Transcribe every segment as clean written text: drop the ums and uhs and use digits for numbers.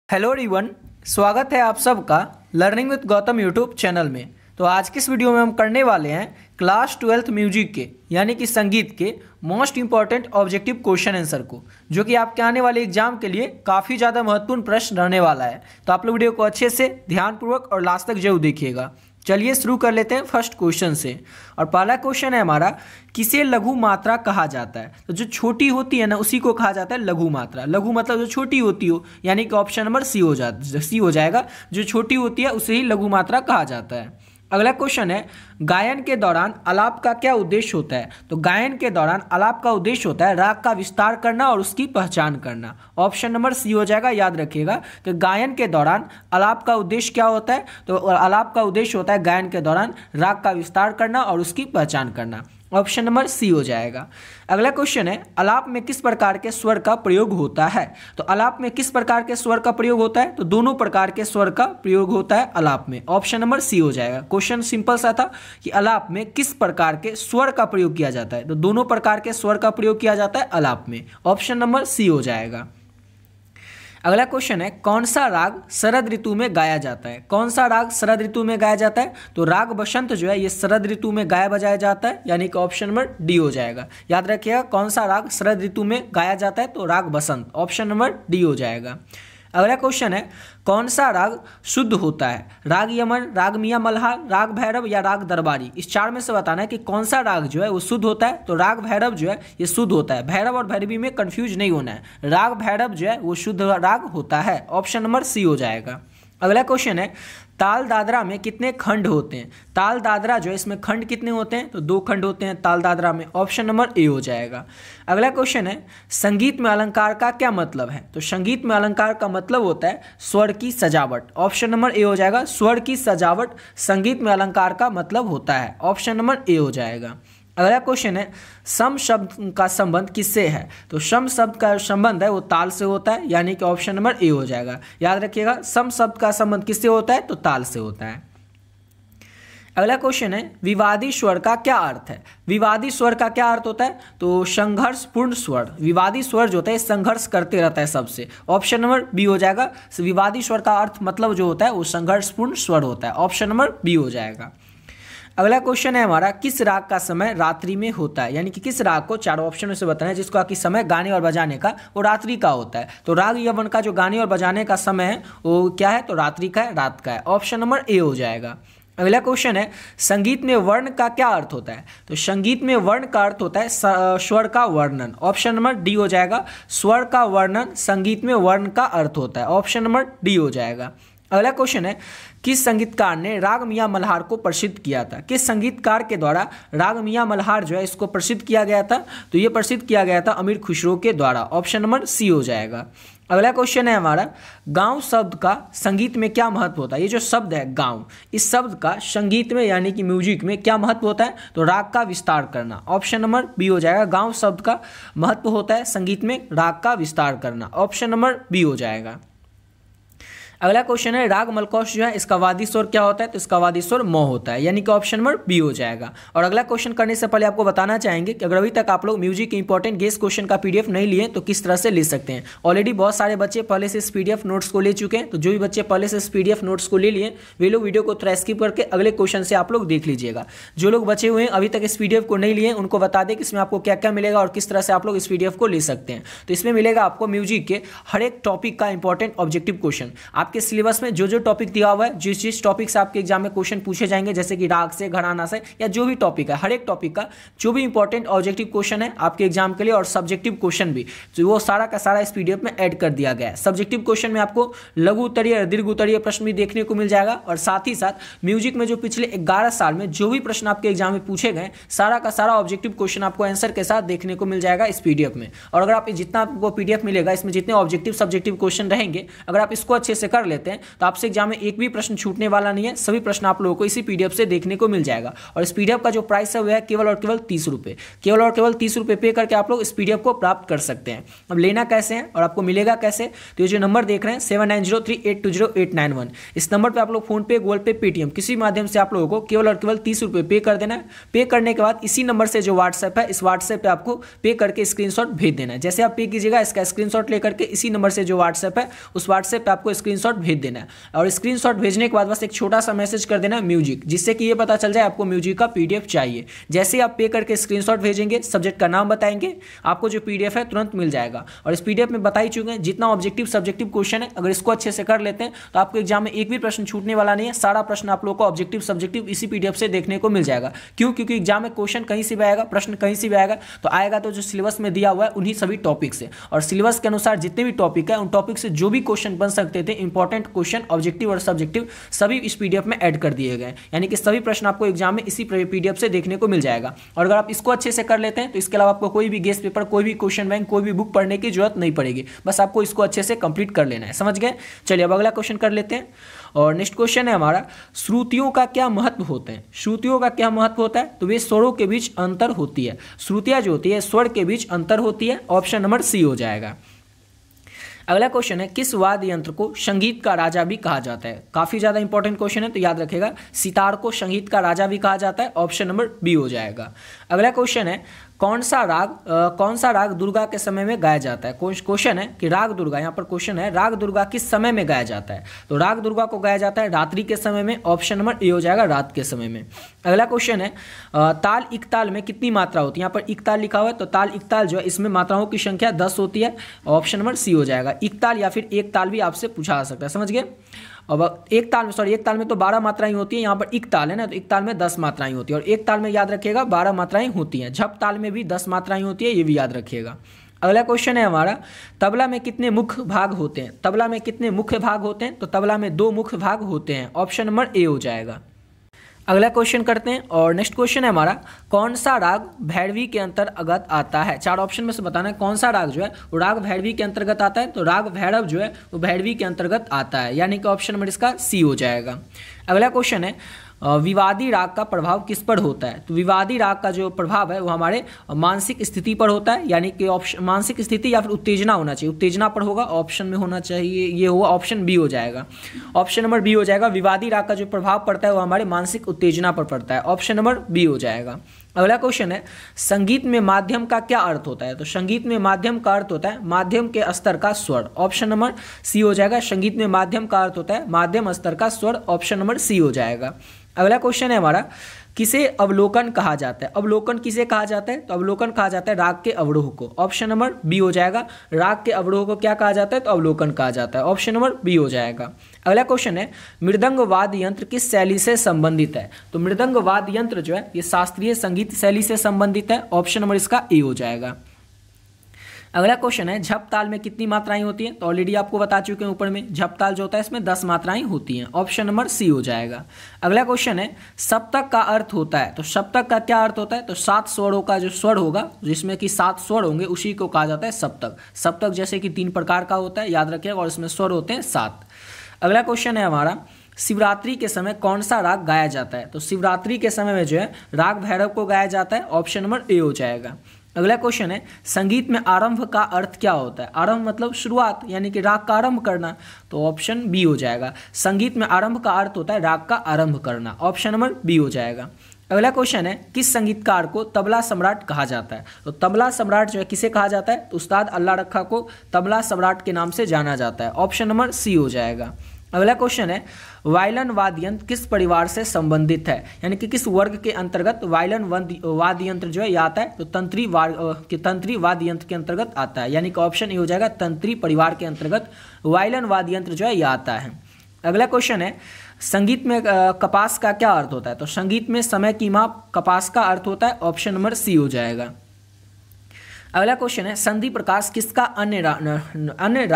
Hello everyone, स्वागत है आप सबका learning with Gautam YouTube channel में। तो आज की इस वीडियो में हम करने वाले हैं क्लास 12th म्यूजिक के यानी कि संगीत के most important objective question answer को, जो कि आपके आने वाले एग्जाम के लिए काफ़ी ज़्यादा महत्वपूर्ण प्रश्न रहने वाला है। तो आप लोग वीडियो को अच्छे से ध्यानपूर्वक और लास्ट तक जरूर देखिएगा। चलिए शुरू कर लेते हैं फर्स्ट क्वेश्चन से। और पहला क्वेश्चन है हमारा, किसे लघु मात्रा कहा जाता है? तो जो छोटी होती है ना उसी को कहा जाता है लघु मात्रा। लघु मतलब जो छोटी होती हो, यानी कि ऑप्शन नंबर सी हो जाएगा। जो छोटी होती है उसे ही लघु मात्रा कहा जाता है। अगला क्वेश्चन है, गायन के दौरान आलाप का क्या उद्देश्य होता है? तो गायन के दौरान आलाप का उद्देश्य होता है राग का विस्तार करना और उसकी पहचान करना। ऑप्शन नंबर सी हो जाएगा। याद रखिएगा कि गायन के दौरान आलाप का उद्देश्य क्या होता है? तो आलाप का उद्देश्य होता है गायन के दौरान राग का विस्तार करना और उसकी पहचान करना। ऑप्शन नंबर सी हो जाएगा। अगला क्वेश्चन है, आलाप में किस प्रकार के स्वर का प्रयोग होता है? तो आलाप में किस प्रकार के स्वर का प्रयोग होता है? तो दोनों प्रकार के स्वर का प्रयोग होता है आलाप में। ऑप्शन नंबर सी हो जाएगा। क्वेश्चन सिंपल सा था कि आलाप में किस प्रकार के स्वर का प्रयोग किया जाता है? तो दोनों प्रकार के स्वर का प्रयोग किया जाता है आलाप में। ऑप्शन नंबर सी हो जाएगा। अगला क्वेश्चन है, कौन सा राग शरद ऋतु में गाया जाता है? कौन सा राग शरद ऋतु में गाया जाता है? तो राग बसंत जो है ये शरद ऋतु में गाया बजाया जाता है, यानी कि ऑप्शन नंबर डी हो जाएगा। याद रखिएगा कौन सा राग शरद ऋतु में गाया जाता है? तो राग बसंत। ऑप्शन नंबर डी हो जाएगा। अगला क्वेश्चन है, कौन सा राग शुद्ध होता है? राग यमन, राग मियां मल्हार, राग भैरव या राग दरबारी? इस चार में से बताना है कि कौन सा राग जो है वो शुद्ध होता है। तो राग भैरव जो है ये शुद्ध होता है। भैरव और भैरवी में कंफ्यूज नहीं होना है। राग भैरव जो है वो शुद्ध राग होता है। ऑप्शन नंबर सी हो जाएगा। अगला क्वेश्चन है, ताल दादरा में कितने खंड होते हैं? ताल दादरा जो है इसमें खंड कितने होते हैं? तो 2 खंड होते हैं ताल दादरा में। ऑप्शन नंबर ए हो जाएगा। अगला क्वेश्चन है, संगीत में अलंकार का क्या मतलब है? तो संगीत में अलंकार का मतलब होता है स्वर की सजावट। ऑप्शन नंबर ए हो जाएगा। स्वर की सजावट संगीत में अलंकार का मतलब होता है। ऑप्शन नंबर ए हो जाएगा। अगला क्वेश्चन है, सम शब्द का संबंध किससे है? तो सम शब्द का संबंध है वो ताल से होता है, यानी कि ऑप्शन नंबर ए हो जाएगा। याद रखिएगा सम शब्द का संबंध किससे होता है? तो ताल से होता है। अगला क्वेश्चन है, विवादी स्वर का क्या अर्थ है? विवादी स्वर का क्या अर्थ होता है? तो संघर्षपूर्ण स्वर। विवादी स्वर जो होता है संघर्ष करते रहता है सबसे। ऑप्शन नंबर बी हो जाएगा। विवादी स्वर का अर्थ मतलब जो होता है वो संघर्षपूर्ण स्वर होता है। ऑप्शन नंबर बी हो जाएगा। अगला क्वेश्चन है हमारा, किस राग का समय रात्रि में होता है? यानी कि किस राग को चारों ऑप्शन में से बताना है जिसका कि समय गाने और बजाने का वो रात्रि का होता है। तो राग यमन का जो गाने और बजाने का समय है वो क्या है? तो रात्रि का है, रात का है। ऑप्शन नंबर ए हो जाएगा। अगला क्वेश्चन है, संगीत में वर्ण का क्या अर्थ होता है? तो संगीत में वर्ण का अर्थ होता है स्वर का वर्णन। ऑप्शन नंबर डी हो जाएगा। स्वर का वर्णन संगीत में वर्ण का अर्थ होता है। ऑप्शन नंबर डी हो जाएगा। अगला क्वेश्चन है, किस संगीतकार ने राग मियां मल्हार को प्रसिद्ध किया था? किस संगीतकार के द्वारा राग मियां मल्हार जो है इसको प्रसिद्ध किया गया था? तो ये प्रसिद्ध किया गया था अमीर खुसरो के द्वारा। ऑप्शन नंबर सी हो जाएगा। अगला क्वेश्चन है हमारा, गांव शब्द का संगीत में क्या महत्व होता है? ये जो शब्द है गांव, इस शब्द का संगीत में यानी कि म्यूजिक में क्या महत्व होता है? तो राग का विस्तार करना। ऑप्शन नंबर बी हो जाएगा। गांव शब्द का महत्व होता है संगीत में राग का विस्तार करना। ऑप्शन नंबर बी हो जाएगा। अगला क्वेश्चन है, राग मलकौश जो है इसका वादी स्वर क्या होता है? तो इसका वादी स्वर म होता है, यानी कि ऑप्शन नंबर बी हो जाएगा। और अगला क्वेश्चन करने से पहले आपको बताना चाहेंगे कि अगर अभी तक आप लोग म्यूजिक के इंपॉर्टेंट गेस क्वेश्चन का पीडीएफ नहीं लिए तो किस तरह से ले सकते हैं। ऑलरेडी बहुत सारे बच्चे पहले से इस पीडीएफ नोट्स को ले चुके हैं। तो जो भी बच्चे पहले से इस पीडीएफ नोट्स को ले लिए वे लोग वीडियो को थोड़ा स्किप करके अगले क्वेश्चन से आप लोग देख लीजिएगा। जो लोग बचे हुए हैं अभी तक इस पीडीएफ को नहीं लिए उनको बता दें कि इसमें आपको क्या क्या मिलेगा और किस तरह से आप लोग इस पीडीएफ को ले सकते हैं। तो इसमें मिलेगा आपको म्यूजिक के हर एक टॉपिक का इंपॉर्टेंट ऑब्जेक्टिव क्वेश्चन। आपके सिलेबस में जो टॉपिक दिया हुआ है, जिस टॉपिक से आपके एग्जाम में क्वेश्चन पूछे जाएंगे, जैसे कि राग से, घराना से, या जो भी टॉपिक है, हर एक टॉपिक का जो भी इंपॉर्टेंट ऑब्जेक्टिव क्वेश्चन है आपके एग्जाम के लिए और सब्जेक्टिव क्वेश्चन भी, तो वो सारा का सारा इस पीडीएफ में ऐड कर दिया गया है। सब्जेक्टिव क्वेश्चन में आपको लघु उत्तरीय और दीर्घ उत्तरीय प्रश्न भी देखने को मिल जाएगा। और साथ ही साथ म्यूजिक में जो पिछले 11 साल में जो भी प्रश्न आपके एग्जाम में पूछे गए, सारा का सारा ऑब्जेक्टिव क्वेश्चन आपको आंसर के साथ देखने को मिल जाएगा इस पीडीएफ में। और अगर आप जितना आपको पीडीएफ मिलेगा इसमें जितने ऑब्जेक्टिव सब्जेक्टिव क्वेश्चन रहेंगे, अगर आप इसको अच्छे से कर लेते हैं तो आपसे एग्जाम में एक भी प्रश्न छूटने वाला नहीं है, सभी प्रश्न आप लोगों को इसी पीडीएफ से देखने को मिल जाएगा। और इस पीडीएफ का जो प्राइस है वो है केवल और केवल 30 रुपये, केवल और केवल 30 रुपये पे करके आप लोग इस पीडीएफ को प्राप्त कर सकते हैं। अब लेना कैसे है और आपको मिलेगा कैसे, तो ये जो नंबर देख रहे हैं 7903820891, इस नंबर पर आप लोग फोन पे, गूगल पे, पेटीएम किसी माध्यम से आप लोगों को केवल और केवल 30 रुपये पे कर देना है। पे करने के बाद इसी नंबर से जो व्हाट्सएप है, इस व्हाट्सएप पे आपको पे करके स्क्रीनशॉट भेज देना है। जैसे आप पे कीजिएगा इसका स्क्रीनशॉट लेकर के इसी नंबर से जो व्हाट्सएप है उस व्हाट्सएप पे आपको स्क्रीनशॉट भेज देना है। और स्क्रीनशॉट भेजने के बाद बस एक छोटा सा मैसेज कर देना म्यूजिक, जिससे कि ये पता चल जाए आपको म्यूजिक का पीडीएफ चाहिए। जैसे ही आप पे करके स्क्रीनशॉट भेजेंगे, सब्जेक्ट का नाम बताएंगे, आपको जो पीडीएफ है तुरंत मिल जाएगा। और इस पीडीएफ में बता ही चुके हैं जितना ऑब्जेक्टिव सब्जेक्टिव क्वेश्चन है, अगर इसको अच्छे से कर लेते हैं तो आपको एग्जाम में एक भी प्रश्न छूटने वाला नहीं है। सारा प्रश्न आप लोगों को ऑब्जेक्टिव सब्जेक्टिव इसी पीडीएफ से देखने को मिल जाएगा। क्यों? क्योंकि एग्जाम में क्वेश्चन कहीं से भी आएगा, प्रश्न कहीं से भी आएगा, तो आएगा तो जो सिलेबस में दिया हुआ है उन्हीं सभी टॉपिक से। और सिलेबस के अनुसार जितने भी टॉपिक है उन टॉपिक से जो भी क्वेश्चन बन सकते थे, इंपॉर्टेंट क्वेश्चन ऑब्जेक्टिव और सब्जेक्टिव, सभी इस पीडीएफ में ऐड कर दिए गए। यानी कि सभी प्रश्न आपको एग्जाम में इसी पीडीएफ से देखने को मिल जाएगा। और अगर आप इसको अच्छे से कर लेते हैं तो इसके अलावा आपको कोई भी गेस्ट पेपर, कोई भी क्वेश्चन बैंक, कोई भी बुक पढ़ने की जरूरत नहीं पड़ेगी। बस आपको इसको अच्छे से कंप्लीट कर लेना है। समझ गए? चलिए अब अगला क्वेश्चन कर लेते हैं। और नेक्स्ट क्वेश्चन है हमारा, श्रुतियों का क्या महत्व होते हैं? श्रुतियों का क्या महत्व होता है? तो वे स्वरों के बीच अंतर होती है। श्रुतियां जो होती है स्वर के बीच अंतर होती है। ऑप्शन नंबर सी हो जाएगा। अगला क्वेश्चन है, किस वाद्य यंत्र को संगीत का राजा भी कहा जाता है? काफी ज्यादा इंपॉर्टेंट क्वेश्चन है, तो याद रखेगा, सितार को संगीत का राजा भी कहा जाता है। ऑप्शन नंबर बी हो जाएगा। अगला क्वेश्चन है, कौन सा राग दुर्गा के समय में गाया जाता है? क्वेश्चन है कि राग दुर्गा, यहाँ पर क्वेश्चन है राग दुर्गा किस समय में गाया जाता है? तो राग दुर्गा को गाया जाता है रात्रि के समय में। ऑप्शन नंबर ए हो जाएगा, रात के समय में। अगला क्वेश्चन है, ताल इकताल में कितनी मात्रा होती है? यहाँ पर इकताल लिखा हुआ है, तो ताल इकताल जो है इसमें मात्राओं की संख्या 10 होती है। ऑप्शन नंबर सी हो जाएगा। इकताल या फिर एक ताल भी आपसे पूछा जा सकता है। समझ गए? अब एक ताल में तो 12 मात्राएं होती है, यहाँ पर एक ताल है ना, तो एक ताल में 10 मात्राएं होती है। और एक ताल में याद रखिएगा 12 मात्राएं होती हैं। झप ताल में भी 10 मात्राएं होती है, ये भी याद रखिएगा। अगला क्वेश्चन है हमारा, तबला में कितने मुख्य भाग होते हैं? तबला में कितने मुख्य भाग होते हैं? तो तबला में 2 मुख्य भाग होते हैं। ऑप्शन नंबर ए हो जाएगा। अगला क्वेश्चन करते हैं। और नेक्स्ट क्वेश्चन है हमारा, कौन सा राग भैरवी के अंतर्गत आता है? 4 ऑप्शन में से बताना है कौन सा राग जो है वो राग भैरवी के अंतर्गत आता है। तो राग भैरव जो है वो भैरवी के अंतर्गत आता है, यानी कि ऑप्शन नंबर इसका सी हो जाएगा। अगला क्वेश्चन है, विवादी राग का प्रभाव किस पर होता है? तो विवादी राग का जो प्रभाव है वो हमारे मानसिक स्थिति पर होता है, यानी कि ऑप्शन मानसिक स्थिति या फिर उत्तेजना होना चाहिए, उत्तेजना पर होगा। ऑप्शन में होना चाहिए, ये हुआ ऑप्शन बी हो जाएगा। ऑप्शन नंबर बी हो जाएगा। विवादी राग का जो प्रभाव पड़ता है वो हमारे मानसिक उत्तेजना पर पड़ता है। ऑप्शन नंबर बी हो जाएगा। अगला क्वेश्चन है, संगीत में माध्यम का क्या अर्थ होता है? तो संगीत में माध्यम का अर्थ होता है माध्यम के स्तर का स्वर। ऑप्शन नंबर सी हो जाएगा। संगीत में माध्यम का अर्थ होता है माध्यम स्तर का स्वर। ऑप्शन नंबर सी हो जाएगा। अगला क्वेश्चन है हमारा, किसे अवलोकन कहा जाता है? अवलोकन किसे कहा जाता है? तो अवलोकन कहा जाता है राग के अवरोह को। ऑप्शन नंबर बी हो जाएगा। राग के अवरोह को क्या कहा जाता है? तो अवलोकन कहा जाता है। ऑप्शन नंबर बी हो जाएगा। अगला क्वेश्चन है, मृदंग वाद्य यंत्र किस शैली से संबंधित है? तो मृदंग वाद्य यंत्र जो है ये शास्त्रीय संगीत शैली से संबंधित है। ऑप्शन नंबर इसका ए हो जाएगा। अगला क्वेश्चन है, झप ताल में कितनी मात्राएं होती हैं? तो ऑलरेडी आपको बता चुके हैं ऊपर में, झप ताल जो होता है इसमें 10 मात्राएं होती हैं। ऑप्शन नंबर सी हो जाएगा। अगला क्वेश्चन है, सप्तक का अर्थ होता है? तो सप्तक का क्या अर्थ होता है? तो 7 स्वरों का जो स्वर होगा, जिसमें कि 7 स्वर होंगे, उसी को कहा जाता है सप्तक। सप्तक जैसे कि 3 प्रकार का होता है, याद रखिएगा, और इसमें स्वर होते हैं 7। अगला क्वेश्चन है हमारा, शिवरात्रि के समय कौन सा राग गाया जाता है? तो शिवरात्रि के समय में जो है राग भैरव को गाया जाता है। ऑप्शन नंबर ए हो जाएगा। अगला क्वेश्चन है, संगीत में आरंभ का अर्थ क्या होता है? आरंभ मतलब शुरुआत, यानी कि राग का आरंभ करना। तो ऑप्शन बी हो जाएगा। संगीत में आरंभ का अर्थ होता है राग का आरंभ करना। ऑप्शन नंबर बी हो जाएगा। अगला क्वेश्चन है, किस संगीतकार को तबला सम्राट कहा जाता है? तो तबला सम्राट जो है किसे कहा जाता है? तो उस्ताद अल्लाह रखा को तबला सम्राट के नाम से जाना जाता है। ऑप्शन नंबर सी हो जाएगा। अगला क्वेश्चन है, वायलिन वाद्य यंत्र किस परिवार से संबंधित है? यानी कि किस वर्ग के अंतर्गत वायलिन वाद्य यंत्र जो है ये आता है? तो तंत्री वाद्य यंत्र के अंतर्गत आता है, यानी कि ऑप्शन ए हो जाएगा। तंत्री परिवार के अंतर्गत वायलिन वाद्य यंत्र जो है ये आता है। अगला क्वेश्चन है, संगीत में कपास का क्या अर्थ होता है? तो संगीत में समय की माप कपास का अर्थ होता है। ऑप्शन नंबर सी हो जाएगा। अगला क्वेश्चन है, संधि प्रकाश किसका अन्य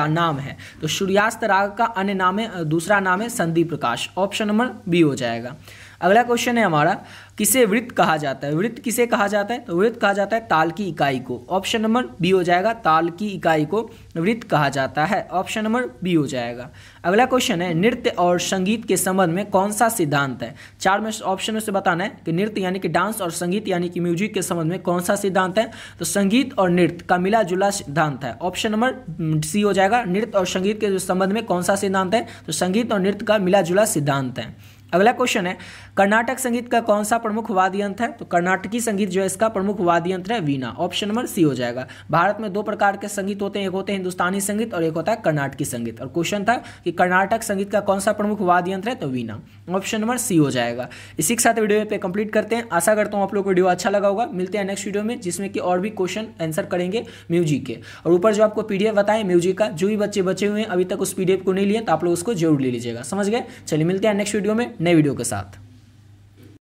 नाम है? तो सूर्यास्त राग का अन्य नाम है, दूसरा नाम है संधि प्रकाश। ऑप्शन नंबर बी हो जाएगा। अगला क्वेश्चन है हमारा, किसे वृत्त कहा जाता है? वृत्त किसे कहा जाता है? तो वृत्त कहा जाता है ताल की इकाई को। ऑप्शन नंबर बी हो जाएगा, ताल की इकाई को वृत्त कहा जाता है। ऑप्शन नंबर बी हो जाएगा। अगला क्वेश्चन है, नृत्य और संगीत के संबंध में कौन सा सिद्धांत है? चार में ऑप्शन में से बताना है कि नृत्य यानी कि डांस और संगीत यानी कि म्यूजिक के संबंध में कौन सा सिद्धांत है? तो संगीत और नृत्य का मिला जुला सिद्धांत है। ऑप्शन नंबर सी हो जाएगा। नृत्य और संगीत के संबंध में कौन सा सिद्धांत है? तो संगीत और नृत्य का मिला जुला सिद्धांत है। अगला क्वेश्चन है, कर्नाटक संगीत का कौन सा प्रमुख वाद्य यंत्र है? तो कर्नाटकी संगीत जो है इसका प्रमुख वाद्य यंत्र है वीणा। ऑप्शन नंबर सी हो जाएगा। भारत में दो प्रकार के संगीत होते हैं, एक होते हैं हिंदुस्तानी संगीत और एक होता है कर्नाटकी संगीत। और क्वेश्चन था कि कर्नाटक संगीत का कौन सा प्रमुख वाद्य यंत्र है? तो वीणा। ऑप्शन नंबर सी हो जाएगा। इसी के साथ वीडियो पे कंप्लीट करते हैं। आशा करता हूँ आप लोग को वीडियो अच्छा लगा होगा। मिलते हैं नेक्स्ट वीडियो में, जिसमें कि और भी क्वेश्चन आंसर करेंगे म्यूजिक के। और ऊपर जो आपको पीडीएफ बताएं म्यूजिक का, जो भी बच्चे बचे हुए हैं अभी तक उस पीडीएफ को नहीं लिए तो आप लोग उसको जरूर ले लीजिएगा। समझ गए? चलिए मिलते हैं नेक्स्ट वीडियो में नए वीडियो के साथ।